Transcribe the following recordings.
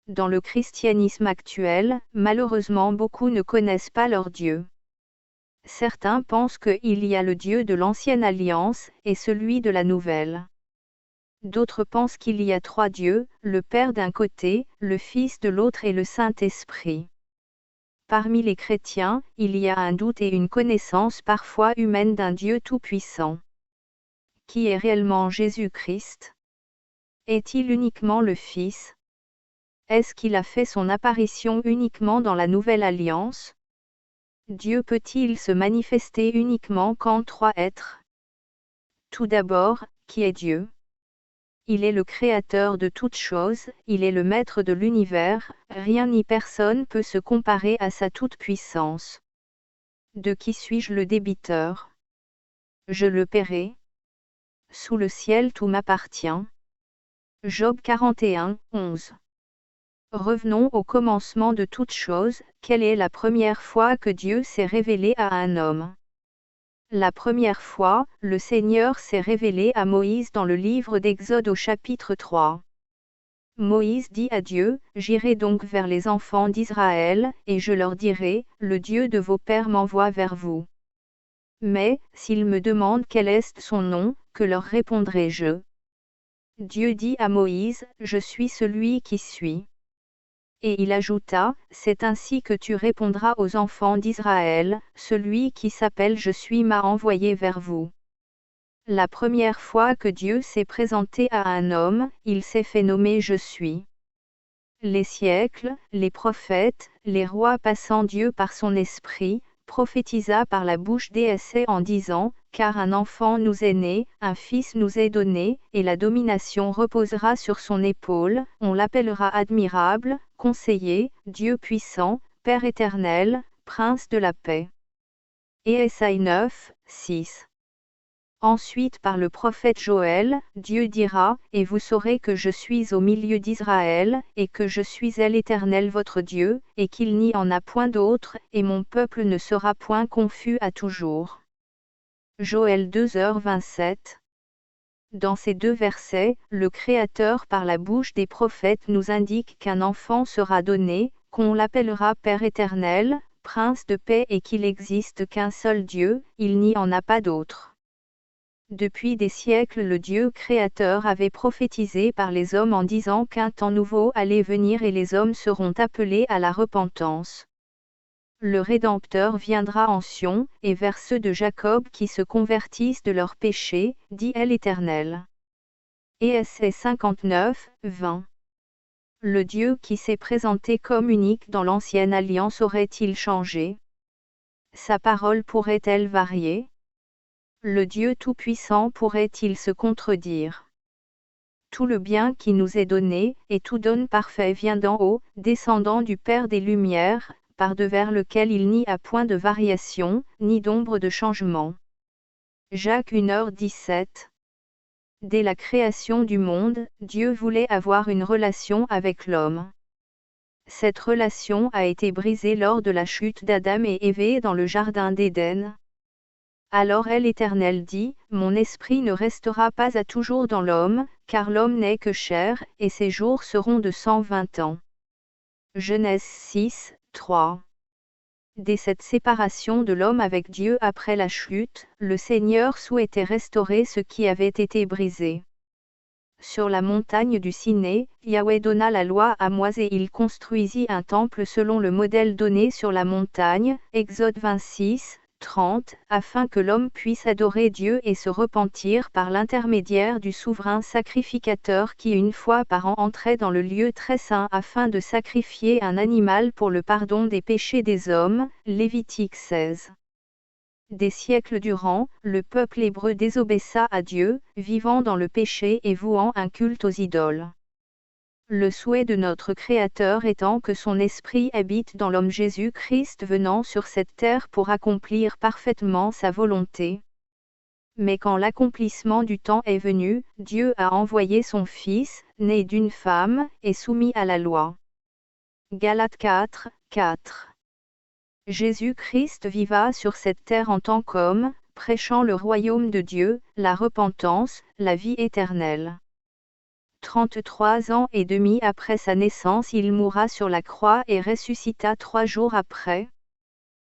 dans le christianisme actuel, malheureusement beaucoup ne connaissent pas leur Dieu. Certains pensent qu'il y a le Dieu de l'Ancienne Alliance et celui de la Nouvelle. D'autres pensent qu'il y a trois dieux, le Père d'un côté, le Fils de l'autre et le Saint-Esprit. Parmi les chrétiens, il y a un doute et une connaissance parfois humaine d'un Dieu tout-puissant. Qui est réellement Jésus-Christ? Est-il uniquement le Fils? Est-ce qu'il a fait son apparition uniquement dans la Nouvelle Alliance? Dieu peut-il se manifester uniquement qu'en trois êtres? Tout d'abord, qui est Dieu? Il est le créateur de toutes choses, il est le maître de l'univers, rien ni personne peut se comparer à sa toute-puissance. De qui suis-je le débiteur? Je le paierai. Sous le ciel tout m'appartient. Job 41, 11. Revenons au commencement de toutes choses, quelle est la première fois que Dieu s'est révélé à un homme? La première fois, le Seigneur s'est révélé à Moïse dans le livre d'Exode au chapitre 3. Moïse dit à Dieu, « J'irai donc vers les enfants d'Israël, et je leur dirai, le Dieu de vos pères m'envoie vers vous. Mais, s'ils me demandent quel est son nom, que leur répondrai-je? » Dieu dit à Moïse, « Je suis celui qui suis. » Et il ajouta, « C'est ainsi que tu répondras aux enfants d'Israël, celui qui s'appelle Je suis m'a envoyé vers vous. » La première fois que Dieu s'est présenté à un homme, il s'est fait nommer Je suis. Les siècles, les prophètes, les rois passant Dieu par son esprit, prophétisa par la bouche d'Ésaïe en disant, « Car un enfant nous est né, un fils nous est donné, et la domination reposera sur son épaule, on l'appellera admirable, conseiller, Dieu puissant, Père éternel, Prince de la paix. » Ésaïe 9, 6. Ensuite par le prophète Joël, Dieu dira, « Et vous saurez que je suis au milieu d'Israël, et que je suis l'Éternel votre Dieu, et qu'il n'y en a point d'autre, et mon peuple ne sera point confus à toujours. » Joël 2h27. Dans ces deux versets, le Créateur par la bouche des prophètes nous indique qu'un enfant sera donné, qu'on l'appellera Père éternel, Prince de paix et qu'il n'existe qu'un seul Dieu, il n'y en a pas d'autre. Depuis des siècles le Dieu créateur avait prophétisé par les hommes en disant qu'un temps nouveau allait venir et les hommes seront appelés à la repentance. Le Rédempteur viendra en Sion, et vers ceux de Jacob qui se convertissent de leurs péchés, dit l'Éternel. Ésaïe 59, 20. Le Dieu qui s'est présenté comme unique dans l'Ancienne Alliance aurait-il changé? Sa parole pourrait-elle varier? Le Dieu Tout-Puissant pourrait-il se contredire? Tout le bien qui nous est donné, et tout don parfait vient d'en haut, descendant du Père des Lumières, par-devers lequel il n'y a point de variation, ni d'ombre de changement. Jacques 1h17. Dès la création du monde, Dieu voulait avoir une relation avec l'homme. Cette relation a été brisée lors de la chute d'Adam et Ève dans le jardin d'Éden. Alors l'Éternel dit, « Mon esprit ne restera pas à toujours dans l'homme, car l'homme n'est que chair, et ses jours seront de 120 ans. » Genèse 6, 3. Dès cette séparation de l'homme avec Dieu après la chute, le Seigneur souhaitait restaurer ce qui avait été brisé. Sur la montagne du Sinaï, Yahweh donna la loi à Moïse et il construisit un temple selon le modèle donné sur la montagne, Exode 26, 30, afin que l'homme puisse adorer Dieu et se repentir par l'intermédiaire du souverain sacrificateur qui une fois par an entrait dans le lieu très saint afin de sacrifier un animal pour le pardon des péchés des hommes, Lévitique 16. Des siècles durant, le peuple hébreu désobéissa à Dieu, vivant dans le péché et vouant un culte aux idoles. Le souhait de notre Créateur étant que son esprit habite dans l'homme Jésus-Christ venant sur cette terre pour accomplir parfaitement sa volonté. Mais quand l'accomplissement du temps est venu, Dieu a envoyé son Fils, né d'une femme, et soumis à la loi. Galates 4, 4. Jésus-Christ viva sur cette terre en tant qu'homme, prêchant le royaume de Dieu, la repentance, la vie éternelle. 33 ans et demi après sa naissance, il mourra sur la croix et ressuscita 3 jours après.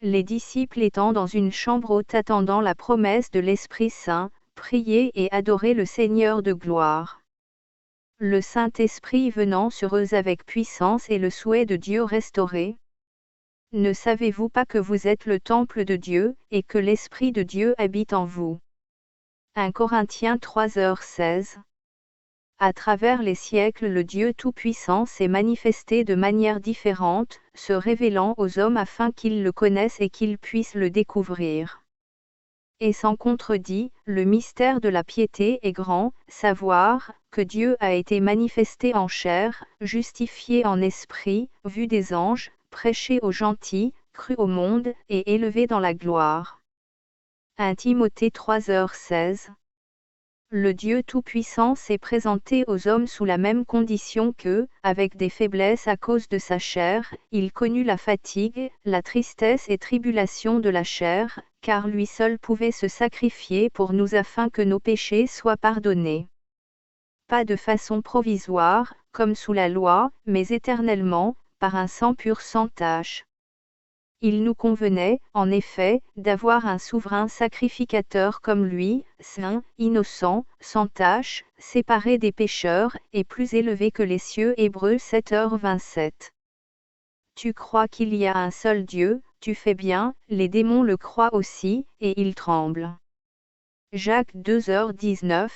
Les disciples étant dans une chambre haute attendant la promesse de l'Esprit Saint, priaient et adoraient le Seigneur de gloire. Le Saint-Esprit venant sur eux avec puissance et le souhait de Dieu restauré. Ne savez-vous pas que vous êtes le temple de Dieu, et que l'Esprit de Dieu habite en vous? 1 Corinthiens 3h16. À travers les siècles, le Dieu Tout-Puissant s'est manifesté de manière différente, se révélant aux hommes afin qu'ils le connaissent et qu'ils puissent le découvrir. Et sans contredit, le mystère de la piété est grand, savoir, que Dieu a été manifesté en chair, justifié en esprit, vu des anges, prêché aux gentils, cru au monde, et élevé dans la gloire. 1 Timothée 3h16. Le Dieu Tout-Puissant s'est présenté aux hommes sous la même condition qu'eux, avec des faiblesses à cause de sa chair, il connut la fatigue, la tristesse et tribulation de la chair, car lui seul pouvait se sacrifier pour nous afin que nos péchés soient pardonnés. Pas de façon provisoire, comme sous la loi, mais éternellement, par un sang pur sans tache. Il nous convenait, en effet, d'avoir un souverain sacrificateur comme lui, saint, innocent, sans tache, séparé des pécheurs, et plus élevé que les cieux. Hébreux 7h27. Tu crois qu'il y a un seul Dieu, tu fais bien, les démons le croient aussi, et ils tremblent. Jacques 2h19.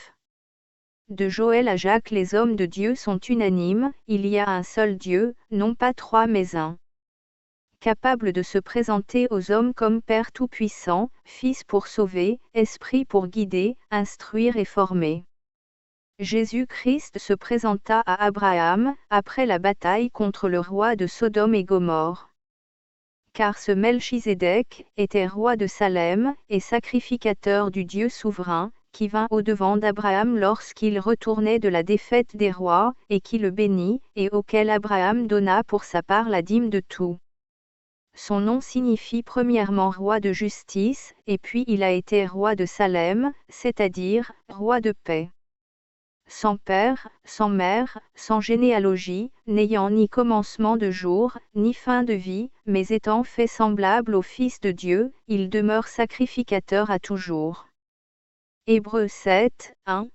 De Joël à Jacques, les hommes de Dieu sont unanimes, il y a un seul Dieu, non pas trois mais un. Capable de se présenter aux hommes comme Père Tout-Puissant, Fils pour sauver, Esprit pour guider, instruire et former. Jésus-Christ se présenta à Abraham, après la bataille contre le roi de Sodome et Gomorrhe. Car ce Melchizedek était roi de Salem, et sacrificateur du Dieu souverain, qui vint au-devant d'Abraham lorsqu'il retournait de la défaite des rois, et qui le bénit, et auquel Abraham donna pour sa part la dîme de tout. Son nom signifie premièrement roi de justice, et puis il a été roi de Salem, c'est-à-dire, roi de paix. Sans père, sans mère, sans généalogie, n'ayant ni commencement de jour, ni fin de vie, mais étant fait semblable au Fils de Dieu, il demeure sacrificateur à toujours. Hébreux 7, 1.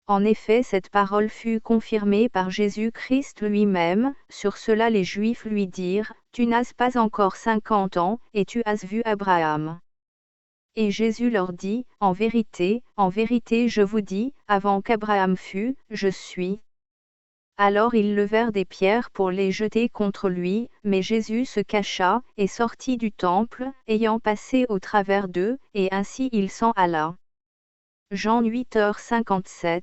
En effet, cette parole fut confirmée par Jésus-Christ lui-même, sur cela les Juifs lui dirent, « Tu n'as pas encore 50 ans, et tu as vu Abraham. » Et Jésus leur dit, en vérité, je vous dis, avant qu'Abraham fût, je suis. Alors ils levèrent des pierres pour les jeter contre lui, mais Jésus se cacha, et sortit du temple, ayant passé au travers d'eux, et ainsi il s'en alla. Jean 8h57.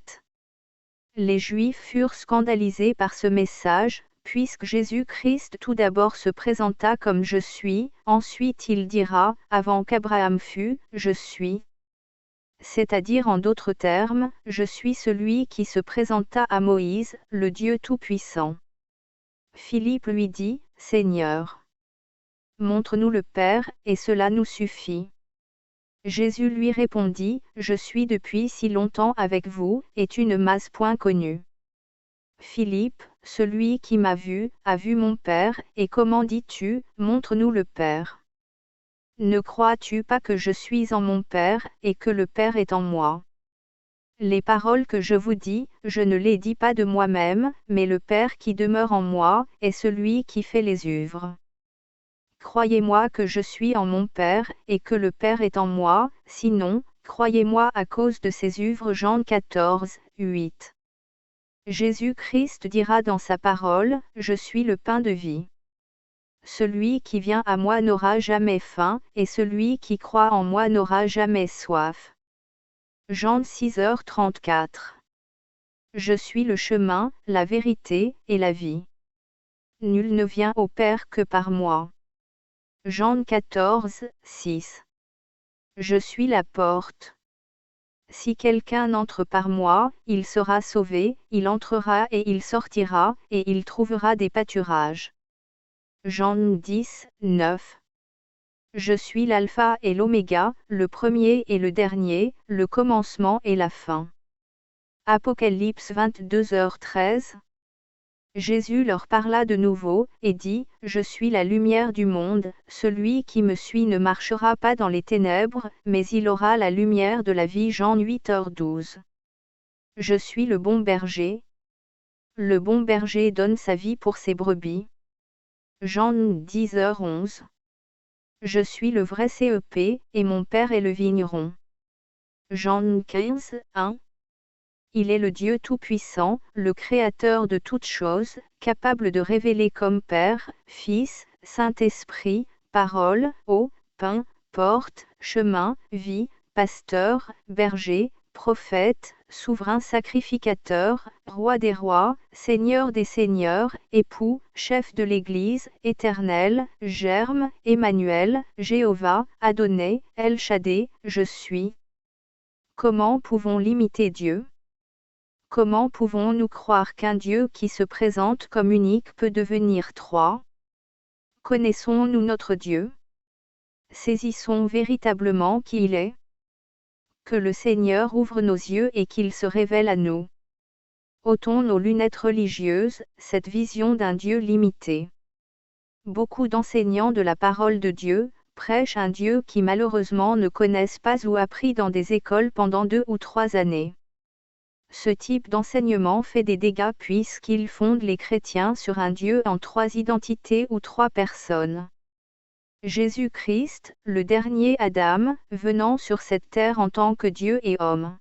Les Juifs furent scandalisés par ce message, puisque Jésus-Christ tout d'abord se présenta comme je suis, ensuite il dira, avant qu'Abraham fût, je suis. C'est-à-dire en d'autres termes, je suis celui qui se présenta à Moïse, le Dieu Tout-Puissant. Philippe lui dit, Seigneur, montre-nous le Père, et cela nous suffit. Jésus lui répondit, je suis depuis si longtemps avec vous, et tu ne m'as point connu. Philippe, celui qui m'a vu, a vu mon Père, et comment dis-tu, montre-nous le Père? Ne crois-tu pas que je suis en mon Père, et que le Père est en moi? Les paroles que je vous dis, je ne les dis pas de moi-même, mais le Père qui demeure en moi, est celui qui fait les œuvres. Croyez-moi que je suis en mon Père, et que le Père est en moi, sinon, croyez-moi à cause de ses œuvres. Jean 14, 8. Jésus-Christ dira dans sa parole, je suis le pain de vie. Celui qui vient à moi n'aura jamais faim, et celui qui croit en moi n'aura jamais soif. Jean 6h34. Je suis le chemin, la vérité, et la vie. Nul ne vient au Père que par moi. Jean 14, 6. Je suis la porte. Si quelqu'un entre par moi, il sera sauvé, il entrera et il sortira, et il trouvera des pâturages. Jean 10, 9. Je suis l'alpha et l'oméga, le premier et le dernier, le commencement et la fin. Apocalypse 22h13. Jésus leur parla de nouveau, et dit, Je suis la lumière du monde, celui qui me suit ne marchera pas dans les ténèbres, mais il aura la lumière de la vie. Jean 8h12. Je suis le bon berger. Le bon berger donne sa vie pour ses brebis. Jean 10h11. Je suis le vrai CEP, et mon Père est le vigneron. Jean 15:1. Il est le Dieu Tout-Puissant, le Créateur de toutes choses, capable de révéler comme Père, Fils, Saint-Esprit, Parole, eau, pain, porte, chemin, vie, pasteur, berger, prophète, souverain sacrificateur, roi des rois, seigneur des seigneurs, époux, chef de l'Église, éternel, germe, Emmanuel, Jéhovah, Adonai, El Shaddai, je suis. Comment pouvons l'imiter Dieu? Comment pouvons-nous croire qu'un Dieu qui se présente comme unique peut devenir trois? Connaissons-nous notre Dieu? Saisissons véritablement qui il est? Que le Seigneur ouvre nos yeux et qu'il se révèle à nous. Ôtons nos lunettes religieuses, cette vision d'un Dieu limité. Beaucoup d'enseignants de la parole de Dieu prêchent un Dieu qui malheureusement ne connaissent pas ou appris dans des écoles pendant 2 ou 3 années. Ce type d'enseignement fait des dégâts puisqu'il fonde les chrétiens sur un Dieu en 3 identités ou 3 personnes. Jésus-Christ, le dernier Adam, venant sur cette terre en tant que Dieu et homme.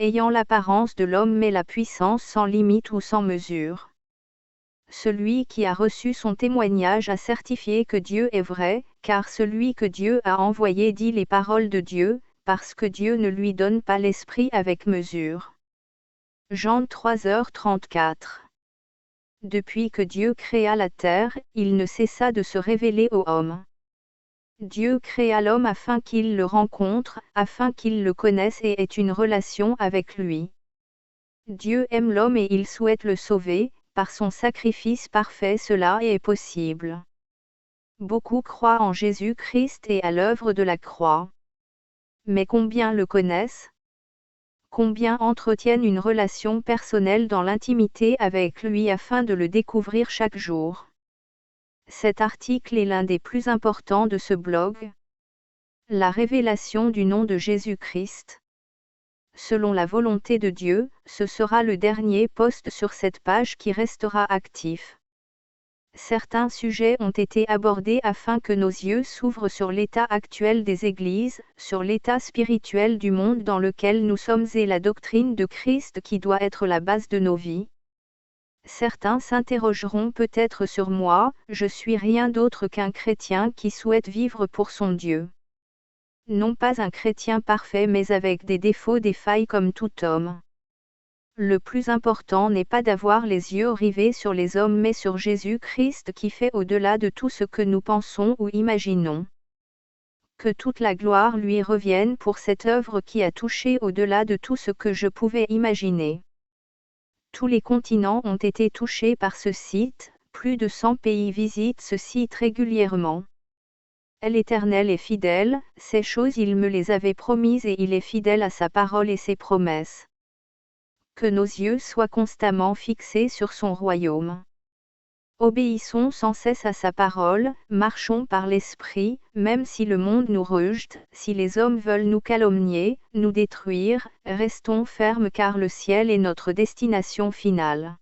Ayant l'apparence de l'homme mais la puissance sans limite ou sans mesure. Celui qui a reçu son témoignage a certifié que Dieu est vrai, car celui que Dieu a envoyé dit les paroles de Dieu, parce que Dieu ne lui donne pas l'esprit avec mesure. Jean 3h34. Depuis que Dieu créa la terre, il ne cessa de se révéler aux hommes. Dieu créa l'homme afin qu'il le rencontre, afin qu'il le connaisse et ait une relation avec lui. Dieu aime l'homme et il souhaite le sauver, par son sacrifice parfait cela est possible. Beaucoup croient en Jésus-Christ et à l'œuvre de la croix. Mais combien le connaissent? Combien entretiennent une relation personnelle dans l'intimité avec lui afin de le découvrir chaque jour? Cet article est l'un des plus importants de ce blog. La révélation du nom de Jésus-Christ. Selon la volonté de Dieu, ce sera le dernier post sur cette page qui restera actif. Certains sujets ont été abordés afin que nos yeux s'ouvrent sur l'état actuel des églises, sur l'état spirituel du monde dans lequel nous sommes et la doctrine de Christ qui doit être la base de nos vies. Certains s'interrogeront peut-être sur moi, je suis rien d'autre qu'un chrétien qui souhaite vivre pour son Dieu. Non pas un chrétien parfait mais avec des défauts, des failles comme tout homme. Le plus important n'est pas d'avoir les yeux rivés sur les hommes mais sur Jésus-Christ qui fait au-delà de tout ce que nous pensons ou imaginons. Que toute la gloire lui revienne pour cette œuvre qui a touché au-delà de tout ce que je pouvais imaginer. Tous les continents ont été touchés par ce site, plus de 100 pays visitent ce site régulièrement. L'Éternel est fidèle, ces choses il me les avait promises et il est fidèle à sa parole et ses promesses. Que nos yeux soient constamment fixés sur son royaume. Obéissons sans cesse à sa parole, marchons par l'Esprit, même si le monde nous rejette, si les hommes veulent nous calomnier, nous détruire, restons fermes car le ciel est notre destination finale.